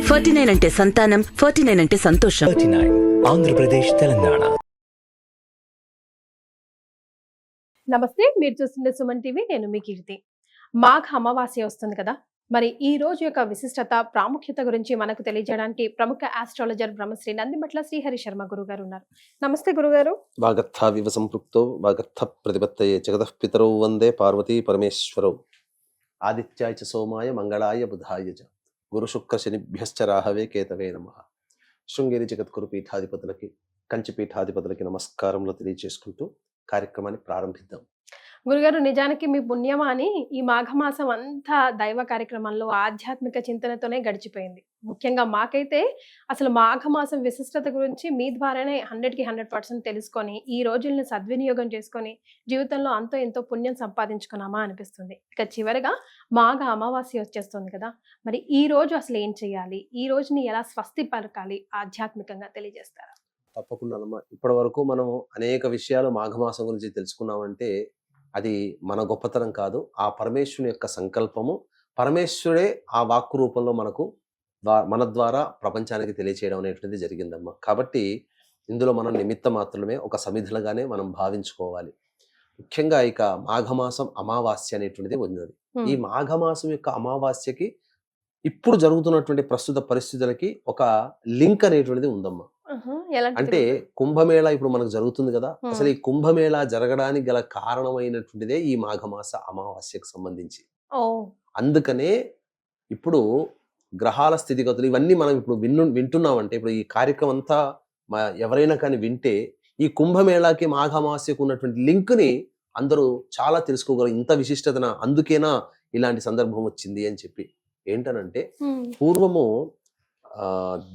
49 అంటే సంతానం, 49 అంటే సంతోషం. 39 ఆంధ్రప్రదేశ్, తెలంగాణ. నమస్తే, మీరు చూస్తుండే సుమన్ టీవీ. నేను మీ కీర్తి. మాఘ అమావాస్య వస్తుంది కదా, మరి ఈ రోజు యొక్క విశిష్టత, ప్రాముఖ్యత గురించి మనకు తెలియజేయడానికి ప్రముఖ ఆస్ట్రాలజర్ బ్రహ్మశ్రీ నందిమట్ల శ్రీహరి శర్మ గురుగారు ఉన్నారు. నమస్తే గురుగారు. వాగర్థావివ సంపృక్తో వాగర్థ ప్రతిపత్తయే జగతః పితరౌ వందే పార్వతీ పరమేశ్వరౌ. ఆదిత్యాయ చ సోమాయ మంగళాయ బుధాయ చ గురు శుక్ర శనిభ్యశ్చ రాహవే కేతవే నమః. శృంగేరి జగద్గురు పీఠాధిపతులకి, కంచి పీఠాధిపతులకి నమస్కారములు తెలియజేసుకుంటూ కార్యక్రమాన్ని ప్రారంభిద్దాం. గురుగారు, నిజానికి మీ పుణ్యమా అని ఈ మాఘమాసం అంతా దైవ కార్యక్రమాల్లో ఆధ్యాత్మిక చింతనతోనే గడిచిపోయింది. ముఖ్యంగా మాకైతే అసలు మాఘమాసం విశిష్టత గురించి మీ ద్వారానే 100కి 100% తెలుసుకొని ఈ రోజుల్ని సద్వినియోగం చేసుకొని జీవితంలో అంతో ఎంతో పుణ్యం సంపాదించుకున్నామా అనిపిస్తుంది. ఇక చివరిగా మాఘ అమావాస్య వచ్చేస్తుంది కదా, మరి ఈ రోజు అసలు ఏం చేయాలి, ఈ రోజుని ఎలా స్వస్తి పలకాలి ఆధ్యాత్మికంగా తెలియజేస్తారా? తప్పకుండా అమ్మా. ఇప్పటి వరకు మనం అనేక విషయాలు మాఘమాసం గురించి తెలుసుకున్నామంటే అది మన గొప్పతనం కాదు, ఆ పరమేశ్వరుని యొక్క సంకల్పము. పరమేశ్వరుడే ఆ వాక్కు రూపంలో మన ద్వారా ప్రపంచానికి తెలియచేయడం అనేటువంటిది జరిగిందమ్మా. కాబట్టి ఇందులో మనం నిమిత్త మాత్రమే, ఒక సమిధులుగానే మనం భావించుకోవాలి. ముఖ్యంగా ఇక మాఘమాసం అమావాస్య అనేటువంటిది ఉన్నది. ఈ మాఘమాసం యొక్క అమావాస్యకి ఇప్పుడు జరుగుతున్నటువంటి ప్రస్తుత పరిస్థితులకి ఒక లింక్ అనేటువంటిది ఉందమ్మా. అంటే కుంభమేళ ఇప్పుడు మనకు జరుగుతుంది కదా, అసలు ఈ కుంభమేళ జరగడానికి గల కారణమైనటువంటిదే ఈ మాఘమాస అమావాస్యకు సంబంధించి. అందుకనే ఇప్పుడు గ్రహాల స్థితిగతులు ఇవన్నీ మనం ఇప్పుడు వింటున్నామంటే, ఇప్పుడు ఈ కార్యక్రమం అంతా ఎవరైనా కానీ వింటే ఈ కుంభమేళాకి మాఘమాస్యకు ఉన్నటువంటి లింక్ ని అందరూ చాలా తెలుసుకోగలరు. ఇంత విశిష్టతన అందుకేనా ఇలాంటి సందర్భం వచ్చింది అని చెప్పి. ఏంటనంటే పూర్వము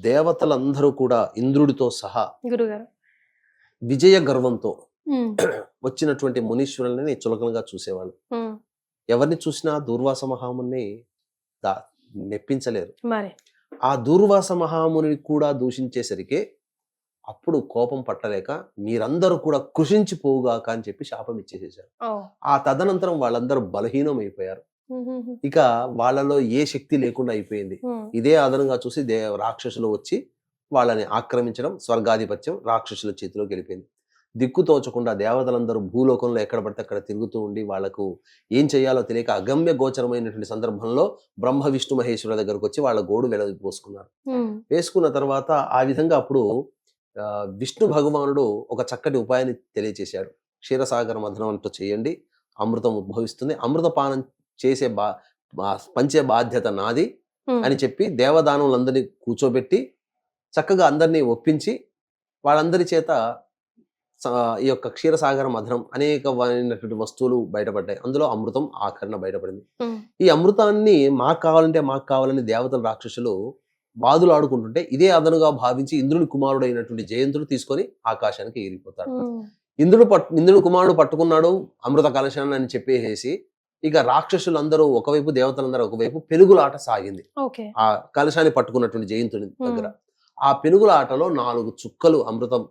దేవతలందరూ కూడా ఇంద్రుడితో సహా విజయ గర్వంతో వచ్చినటువంటి మునీశ్వరులని చులకనగా చూసేవాళ్ళు. ఎవరిని చూసినా దూర్వాస మహాముని మెప్పించలేరు. ఆ దూర్వాస మహాముని కూడా దూషించేసరికి అప్పుడు కోపం పట్టలేక మీరందరూ కూడా కృషించిపోవుగాక అని చెప్పి శాపం ఇచ్చేసేసారు. ఆ తదనంతరం వాళ్ళందరూ బలహీనం అయిపోయారు. ఇక వాళ్ళలో ఏ శక్తి లేకుండా అయిపోయింది. ఇదే ఆధారంగా చూసి రాక్షసులు వచ్చి వాళ్ళని ఆక్రమించడం, స్వర్గాధిపత్యం రాక్షసుల చేతిలోకి వెళ్ళిపోయింది. దిక్కుతోచకుండా దేవతలందరూ భూలోకంలో ఎక్కడ పడితే అక్కడ తిరుగుతూ ఉండి వాళ్ళకు ఏం చేయాలో తెలియక అగమ్య గోచరమైనటువంటి సందర్భంలో బ్రహ్మ విష్ణు మహేశ్వరుల దగ్గరకు వచ్చి వాళ్ళ గోడు పోసుకున్నారు. వేసుకున్న తర్వాత ఆ విధంగా అప్పుడు విష్ణు భగవానుడు ఒక చక్కటి ఉపాయాన్ని తెలియచేశాడు. క్షీరసాగర మథనం అంటూ చేయండి, అమృతం ఉద్భవిస్తుంది, అమృతపానం చేసే పంచే బాధ్యత నాది అని చెప్పి దేవదానులందరినీ కూర్చోబెట్టి చక్కగా అందరినీ ఒప్పించి వాళ్ళందరి చేత ఈ యొక్క క్షీరసాగర మథనం అనేకమైనటువంటి వస్తువులు బయటపడ్డాయి. అందులో అమృతం ఆఖరణ బయటపడింది. ఈ అమృతాన్ని మాకు కావాలని దేవతల రాక్షసులు బాధలు ఆడుకుంటుంటే ఇదే అదనుగా భావించి ఇంద్రుని కుమారుడు అయినటువంటి జయంతుడు తీసుకొని ఆకాశానికి ఎగిరిపోతాడు. ఇంద్రుడు కుమారుడు పట్టుకున్నాడు అమృత కలశాన్ని అని చెప్పేసి ఇక రాక్షసులందరూ ఒకవైపు, దేవతలందరూ ఒకవైపు పెనుగులాట సాగింది. ఆ కలశాన్ని పట్టుకున్నటువంటి జయంతుని దగ్గర ఆ పెనుగులాటలో 4 చుక్కలు, అమృతం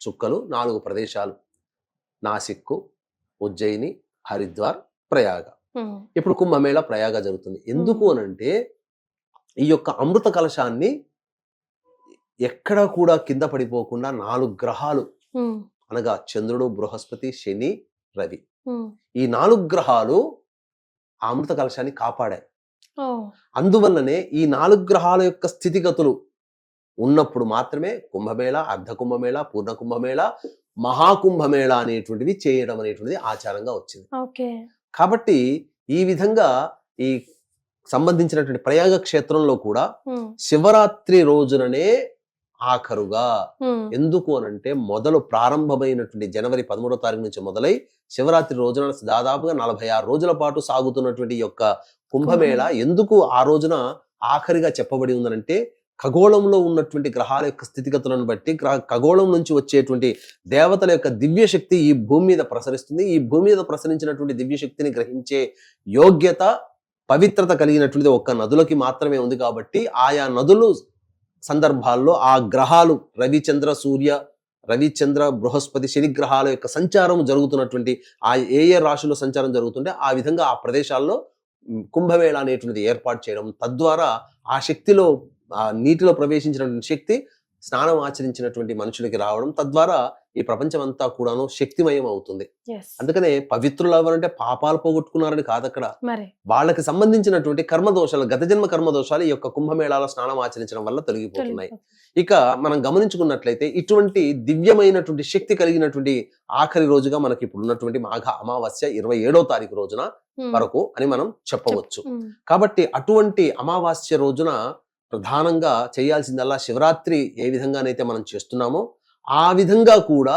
చుక్కలు 4 ప్రదేశాలు, నాసిక్, ఉజ్జయిని, హరిద్వార్, ప్రయాగ. ఇప్పుడు కుంభమేళ ప్రయాగ జరుగుతుంది. ఎందుకు అనంటే ఈ యొక్క అమృత కలశాన్ని ఎక్కడ కూడా కింద పడిపోకుండా 4 గ్రహాలు అనగా చంద్రుడు, బృహస్పతి, శని, రవి, ఈ 4 గ్రహాలు ఆ అమృత కలశాన్ని కాపాడాయి. అందువల్లనే ఈ 4 గ్రహాల యొక్క స్థితిగతులు ఉన్నప్పుడు మాత్రమే కుంభమేళ, అర్ధ కుంభమేళ, పూర్ణ కుంభమేళ, మహాకుంభమేళ అనేటువంటివి చేయడం అనేటువంటిది ఆచారంగా వచ్చింది. కాబట్టి ఈ విధంగా ఈ సంబంధించినటువంటి ప్రయాగ క్షేత్రంలో కూడా శివరాత్రి రోజుననే ఆఖరుగా. ఎందుకు అనంటే మొదలు ప్రారంభమైనటువంటి జనవరి 13వ తారీఖు నుంచి మొదలై శివరాత్రి రోజున దాదాపుగా 46 రోజుల పాటు సాగుతున్నటువంటి యొక్క కుంభమేళ ఎందుకు ఆ రోజున ఆఖరిగా చెప్పబడి ఉందనంటే ఖగోళంలో ఉన్నటువంటి గ్రహాల యొక్క స్థితిగతులను బట్టి ఖగోళం నుంచి వచ్చేటువంటి దేవతల యొక్క దివ్యశక్తి ఈ భూమి మీద ప్రసరిస్తుంది. ఈ భూమి మీద ప్రసరించినటువంటి దివ్యశక్తిని గ్రహించే యోగ్యత, పవిత్రత కలిగినటువంటిది ఒక్క నదులకి మాత్రమే ఉంది. కాబట్టి ఆయా నదులు సందర్భాల్లో ఆ గ్రహాలు రవిచంద్ర సూర్య, రవిచంద్ర బృహస్పతి, శని గ్రహాల యొక్క సంచారం జరుగుతున్నటువంటి ఆ ఏ రాశుల్లో సంచారం జరుగుతుంటే ఆ విధంగా ఆ ప్రదేశాల్లో కుంభమేళ అనేటువంటిది ఏర్పాటు చేయడం, తద్వారా ఆ శక్తిలో ఆ నీటిలో ప్రవేశించినటువంటి శక్తి స్నానం ఆచరించినటువంటి మనుషులకి రావడం, తద్వారా ఈ ప్రపంచం అంతా కూడాను శక్తిమయం అవుతుంది. అందుకనే పవిత్రులు ఎవరంటే పాపాలు పోగొట్టుకున్నారని కాదు అక్కడ, వాళ్ళకి సంబంధించినటువంటి కర్మదోషాలు, గత జన్మ కర్మదోషాలు ఈ యొక్క కుంభమేళాలో స్నానం ఆచరించడం వల్ల తొలగిపోతున్నాయి. ఇక మనం గమనించుకున్నట్లయితే ఇటువంటి దివ్యమైనటువంటి శక్తి కలిగినటువంటి ఆఖరి రోజుగా మనకి ఇప్పుడు ఉన్నటువంటి మాఘ అమావాస్య 27వ తారీఖు రోజున వరకు అని మనం చెప్పవచ్చు. కాబట్టి అటువంటి అమావాస్య రోజున ప్రధానంగా చేయాల్సిందల్లా శివరాత్రి ఏ విధంగానైతే మనం చేస్తున్నామో ఆ విధంగా కూడా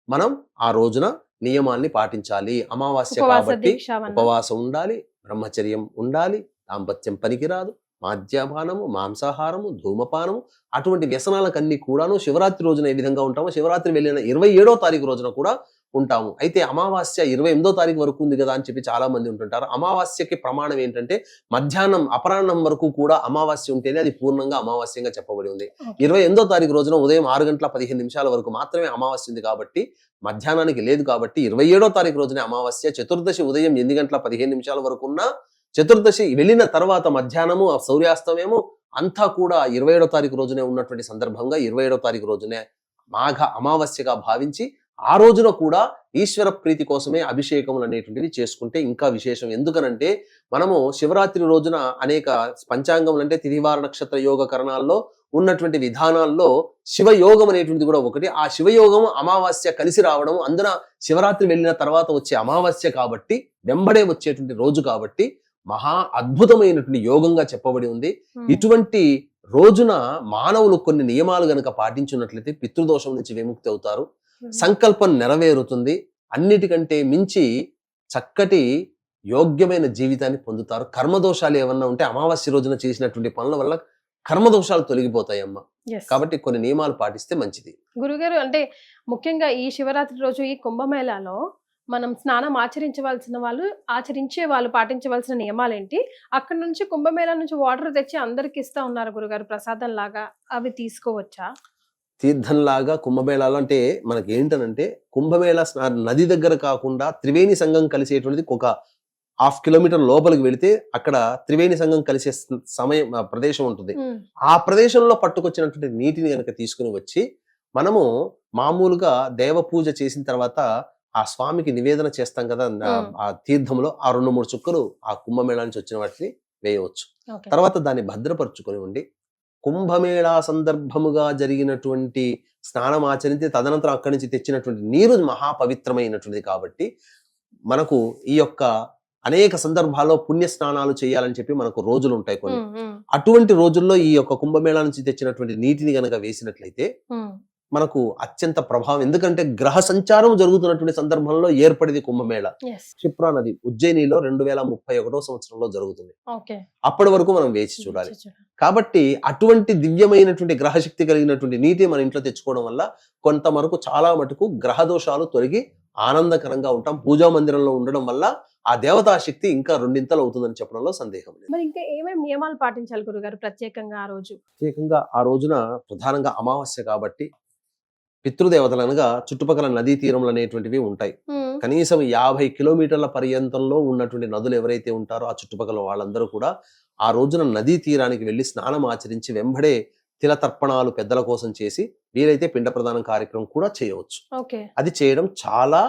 మనం ఆ రోజున నియమాల్ని పాటించాలి. అమావాస్య కాబట్టి ఉపవాసం ఉండాలి, బ్రహ్మచర్యం ఉండాలి, దాంపత్యం పనికిరాదు, మాద్యపానము, మాంసాహారము, ధూమపానము, అటువంటి వ్యసనాలకన్నీ కూడాను శివరాత్రి రోజున ఏ విధంగా ఉంటామో శివరాత్రి వెళ్ళిన 27వ తారీఖు రోజున కూడా ఉంటాము. అయితే అమావాస్య 28వ తారీఖు వరకు ఉంది కదా అని చెప్పి చాలా మంది ఉంటుంటారు. అమావాస్యకి ప్రమాణం ఏంటంటే మధ్యాహ్నం అపరాహ్నం వరకు కూడా అమావాస్య ఉంటేనే అది పూర్ణంగా అమావాస్యంగా చెప్పబడి ఉంది. 28వ తారీఖు రోజున ఉదయం 6:15 వరకు మాత్రమే అమావాస్య ఉంది కాబట్టి మధ్యాహ్నానికి లేదు. కాబట్టి 27వ తారీఖు రోజునే అమావాస్య. చతుర్దశి ఉదయం 8:15 వరకు ఉన్న చతుర్దశి వెళ్ళిన తర్వాత మధ్యాహ్నము సూర్యాస్తమయము అంతా కూడా 27వ తారీఖు రోజునే ఉన్నటువంటి సందర్భంగా 27వ తారీఖు రోజునే మాఘ అమావాస్యగా భావించి ఆ రోజున కూడా ఈశ్వర ప్రీతి కోసమే అభిషేకములు అనేటువంటివి చేసుకుంటే ఇంకా విశేషం. ఎందుకనంటే మనము శివరాత్రి రోజున అనేక పంచాంగములు అంటే తిథివార నక్షత్ర యోగ కరణాల్లో ఉన్నటువంటి విధానాల్లో శివయోగం అనేటువంటిది కూడా ఒకటి. ఆ శివయోగం అమావాస్య కలిసి రావడం, అందున శివరాత్రి వెళ్ళిన తర్వాత వచ్చే అమావాస్య కాబట్టి వెంబడే వచ్చేటువంటి రోజు కాబట్టి మహా అద్భుతమైనటువంటి యోగంగా చెప్పబడి ఉంది. ఇటువంటి రోజున మానవులు కొన్ని నియమాలు గనక పాటించున్నట్లయితే పితృదోషం నుంచి విముక్తి అవుతారు, సంకల్పం నెరవేరుతుంది, అన్నిటికంటే మించి చక్కటి యోగ్యమైన జీవితాన్ని పొందుతారు. కర్మదోషాలు ఏమన్నా ఉంటే అమావాస్య రోజున చేసినటువంటి పనుల వల్ల కర్మదోషాలు తొలగిపోతాయమ్మా. కాబట్టి కొన్ని నియమాలు పాటిస్తే మంచిది. గురుగారు, అంటే ముఖ్యంగా ఈ శివరాత్రి రోజు ఈ కుంభమేళాలో మనం స్నానం ఆచరించే వాళ్ళు పాటించవలసిన నియమాలు ఏంటి? అక్కడ నుంచి కుంభమేళా నుంచి వాటర్ తెచ్చి అందరికి ఇస్తా ఉన్నారు గురుగారు ప్రసాదం లాగా, అవి తీసుకోవచ్చా? తీర్థంలాగా కుంభమేళాలు అంటే మనకి ఏంటనంటే కుంభమేళా నది దగ్గర కాకుండా త్రివేణి సంఘం కలిసేటువంటిది ఒక 1/2 కిలోమీటర్ లోపలికి వెళితే అక్కడ త్రివేణి సంఘం కలిసే ప్రదేశం ఉంటుంది. ఆ ప్రదేశంలో పట్టుకొచ్చినటువంటి నీటిని కనుక తీసుకుని వచ్చి మనము మామూలుగా దేవ పూజ చేసిన తర్వాత ఆ స్వామికి నివేదన చేస్తాం కదా ఆ తీర్థంలో, ఆ 2-3 చుక్కలు ఆ కుంభమేళా నుంచి వచ్చిన వాటిని వేయవచ్చు. తర్వాత దాన్ని భద్రపరుచుకొని ఉండి కుంభమేళా సందర్భముగా జరిగినటువంటి స్నానం ఆచరించి తదనంతరం అక్కడి నుంచి తెచ్చినటువంటి నీరు మహాపవిత్రమైనటువంటిది కాబట్టి మనకు ఈ యొక్క అనేక సందర్భాల్లో పుణ్య స్నానాలు చేయాలని చెప్పి మనకు రోజులు ఉంటాయి కొన్ని. అటువంటి రోజుల్లో ఈ యొక్క కుంభమేళా నుంచి తెచ్చినటువంటి నీటిని గనక వేసినట్లయితే మనకు అత్యంత ప్రభావం. ఎందుకంటే గ్రహ సంచారం జరుగుతున్నటువంటి సందర్భంలో ఏర్పడింది కుంభమేళా. క్షిప్రా నది ఉజ్జయినిలో 2031వ సంవత్సరంలో జరుగుతుంది. అప్పటి వరకు మనం వేచి చూడాలి. కాబట్టి అటువంటి దివ్యమైనటువంటి గ్రహశక్తి కలిగినటువంటి నీటి మన ఇంట్లో తెచ్చుకోవడం వల్ల కొంతవరకు చాలా మటుకు గ్రహ దోషాలు తొలగి ఆనందకరంగా ఉంటాం. పూజా మందిరంలో ఉండడం వల్ల ఆ దేవతా శక్తి ఇంకా 2 అవుతుందని చెప్పడంలో సందేహం లేదు. మరి ఇంకా ఏమేమి నియమాలు పాటించాలి గురుగారు ప్రత్యేకంగా ఆ రోజు? ప్రత్యేకంగా ఆ రోజున ప్రధానంగా అమావాస్య కాబట్టి పితృదేవతలు అనగా చుట్టుపక్కల నదీ తీరములు అనేటువంటివి ఉంటాయి. కనీసం 50 కిలోమీటర్ల పర్యంతంలో ఉన్నటువంటి నదులు ఎవరైతే ఉంటారో ఆ చుట్టుపక్కల వాళ్ళందరూ కూడా ఆ రోజున నదీ తీరానికి వెళ్లి స్నానం ఆచరించి వెంబడే తిల తర్పణాలు పెద్దల కోసం చేసి వీలైతే పిండ ప్రదానం కార్యక్రమం కూడా చేయవచ్చు. అది చేయడం చాలా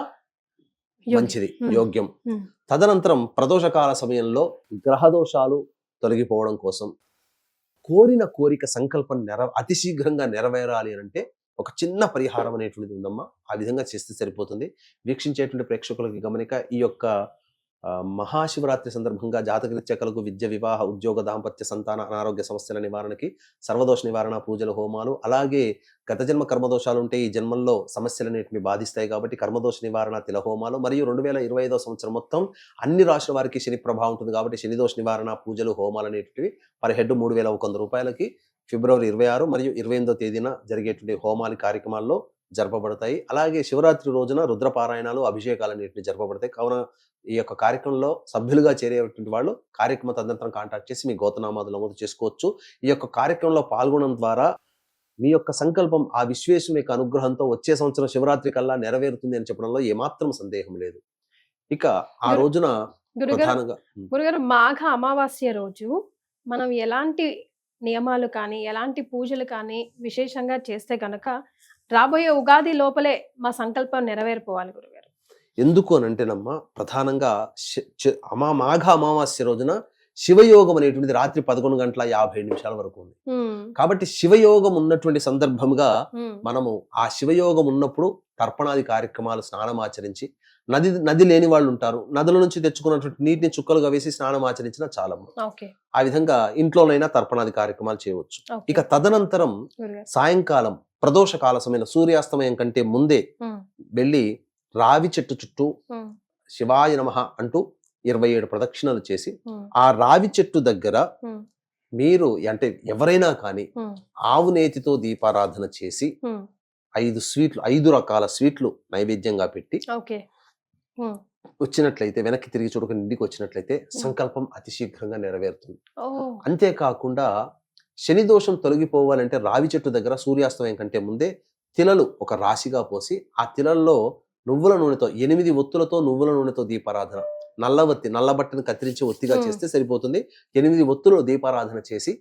మంచిది, యోగ్యం. తదనంతరం ప్రదోషకాల సమయంలో గ్రహదోషాలు తొలగిపోవడం కోసం కోరిన కోరిక సంకల్పం అతి శీఘ్రంగా నెరవేరాలి అంటే ఒక చిన్న పరిహారం అనేటువంటిది ఉందమ్మా. ఆ విధంగా చేస్తే సరిపోతుంది. వీక్షించేటువంటి ప్రేక్షకులకి గమనిక, ఈ యొక్క మహాశివరాత్రి సందర్భంగా జాతకరీత్యా కలుగు విద్య, వివాహ, ఉద్యోగ, దాంపత్య, సంతాన, అనారోగ్య సమస్యల నివారణకి సర్వదోష నివారణ పూజలు, హోమాలు, అలాగే గత జన్మ కర్మదోషాలు ఉంటే ఈ జన్మల్లో సమస్యలు అనేటివి బాధిస్తాయి కాబట్టి కర్మదోష నివారణ తిల హోమాలు, మరియు 2025వ సంవత్సరం మొత్తం అన్ని రాశుల వారికి శని ప్రభావం ఉంటుంది కాబట్టి శనిదోష నివారణ పూజలు, హోమాలు అనేటివి పర్ హెడ్ 3,100 రూపాయలకి ఫిబ్రవరి 26 మరియు 28వ తేదీన జరిగేటువంటి హోమాలి కార్యక్రమాల్లో జరపబడతాయి. అలాగే శివరాత్రి రోజున రుద్రపారాయణాలు, అభిషేకాలు అనేటివి జరపబడతాయి. కావున ఈ యొక్క కార్యక్రమంలో సభ్యులుగా చేరేటువంటి వాళ్ళు కార్యక్రమ తదనంతరం కాంటాక్ట్ చేసి మీ గోతనామాలు నమోదు చేసుకోవచ్చు. ఈ యొక్క కార్యక్రమంలో పాల్గొనడం ద్వారా మీ యొక్క సంకల్పం ఆ విశ్వేశ్వరుని యొక్క అనుగ్రహంతో వచ్చే సంవత్సరం శివరాత్రి కల్లా నెరవేరుతుంది అని చెప్పడంలో ఏమాత్రం సందేహం లేదు. ఇక ఆ రోజున ప్రధానంగా గురుగారు మాఘ అమావాస్య రోజు మనం ఎలాంటి నియమాలు కానీ ఎలాంటి పూజలు కానీ విశేషంగా చేస్తే గనక రాబోయే ఉగాది లోపలే మా సంకల్పం నెరవేరిపోవాలి గురుగారు? ఎందుకు అని అంటేనమ్మా, ప్రధానంగా మాఘ అమావాస్య రోజున శివయోగం అనేటువంటిది రాత్రి 11:57 వరకు ఉంది. కాబట్టి శివయోగం ఉన్నటువంటి సందర్భంగా మనము ఆ శివయోగం ఉన్నప్పుడు తర్పణాది కార్యక్రమాలు, స్నానం ఆచరించి, నది లేని వాళ్ళు ఉంటారు, నదుల నుంచి తెచ్చుకున్నటువంటి నీటిని చుక్కలుగా వేసి స్నానం ఆచరించిన చాలమ్మ. ఆ విధంగా ఇంట్లోనైనా తర్పణాది కార్యక్రమాలు చేయవచ్చు. ఇక తదనంతరం సాయంకాలం ప్రదోష కాల సమయంలో సూర్యాస్తమయం కంటే ముందే వెళ్ళి రావి చెట్టు చుట్టూ శివాయ నమః అంటూ 27 ప్రదక్షిణలు చేసి, ఆ రావి చెట్టు దగ్గర మీరు అంటే ఎవరైనా కానీ ఆవు నేతితో దీపారాధన చేసి 5 రకాల స్వీట్లు నైవేద్యంగా పెట్టి వచ్చినట్లయితే, వెనక్కి తిరిగి చూడకుండా ఇంటికి వచ్చినట్లయితే సంకల్పం అతి శీఘ్రంగా నెరవేరుతుంది. అంతేకాకుండా శని దోషం తొలగిపోవాలంటే రావి చెట్టు దగ్గర సూర్యాస్తమయం కంటే ముందే తిలలు ఒక రాశిగా పోసి, ఆ తిలల్లో నువ్వుల నూనెతో 8 ఒత్తులతో నువ్వుల నూనెతో దీపారాధన, నల్ల బట్టను కత్తిరించి ఒత్తిగా చేస్తే సరిపోతుంది. 8 ఒత్తులు దీపారాధన చేసి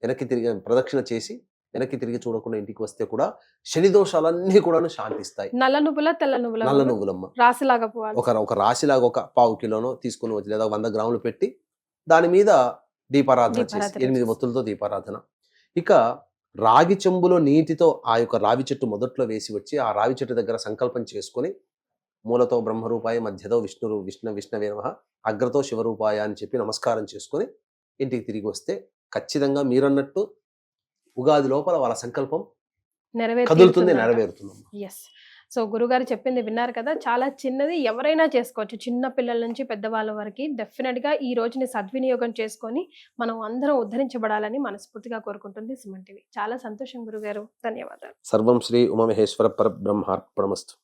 వెనక్కి తిరిగి ప్రదక్షిణ చేసి వెనక్కి తిరిగి చూడకుండా ఇంటికి వస్తే కూడా శని దోషాలన్నీ కూడా శాంతిస్తాయి. నల్ల నువ్వులమ్మ రాశిలాగా ఒక రాశిలాగా ఒక 1/4 కిలోనో తీసుకుని వచ్చి లేదా 100 గ్రాములు పెట్టి దాని మీద దీపారాధన చేసి 8 ఒత్తులతో దీపారాధన. ఇక రాగి చెంబులో నీటితో ఆ యొక్క రావి చెట్టు మొదట్లో వేసి వచ్చి ఆ రావి చెట్టు దగ్గర సంకల్పం చేసుకుని, మూలతో బ్రహ్మరూపాయ, మధ్యతో విష్ణవే నమః, అగ్రతో శివరూపాయ అని చెప్పి నమస్కారం చేసుకుని ఇంటికి తిరిగి వస్తే ఖచ్చితంగా మీరన్నట్టు ఉగాది లోపల వాళ్ళ సంకల్పం కదులుతుంది, నెరవేరుతుంది. సో గురుగారు చెప్పింది విన్నారు కదా, చాలా చిన్నది, ఎవరైనా చేసుకోవచ్చు, చిన్న పిల్లల నుంచి పెద్దవాళ్ళ వరకు. డెఫినెట్ గా ఈ రోజుని సద్వినియోగం చేసుకొని మనం అందరం ఉద్ధరించబడాలని మనస్ఫూర్తిగా కోరుకుంటుంది సుమన్ టీవీ. చాలా సంతోషం గురుగారు, ధన్యవాదాలు. సర్వం శ్రీ ఉమామహేశ్వర పరబ్రహ్మార్పణమస్తు.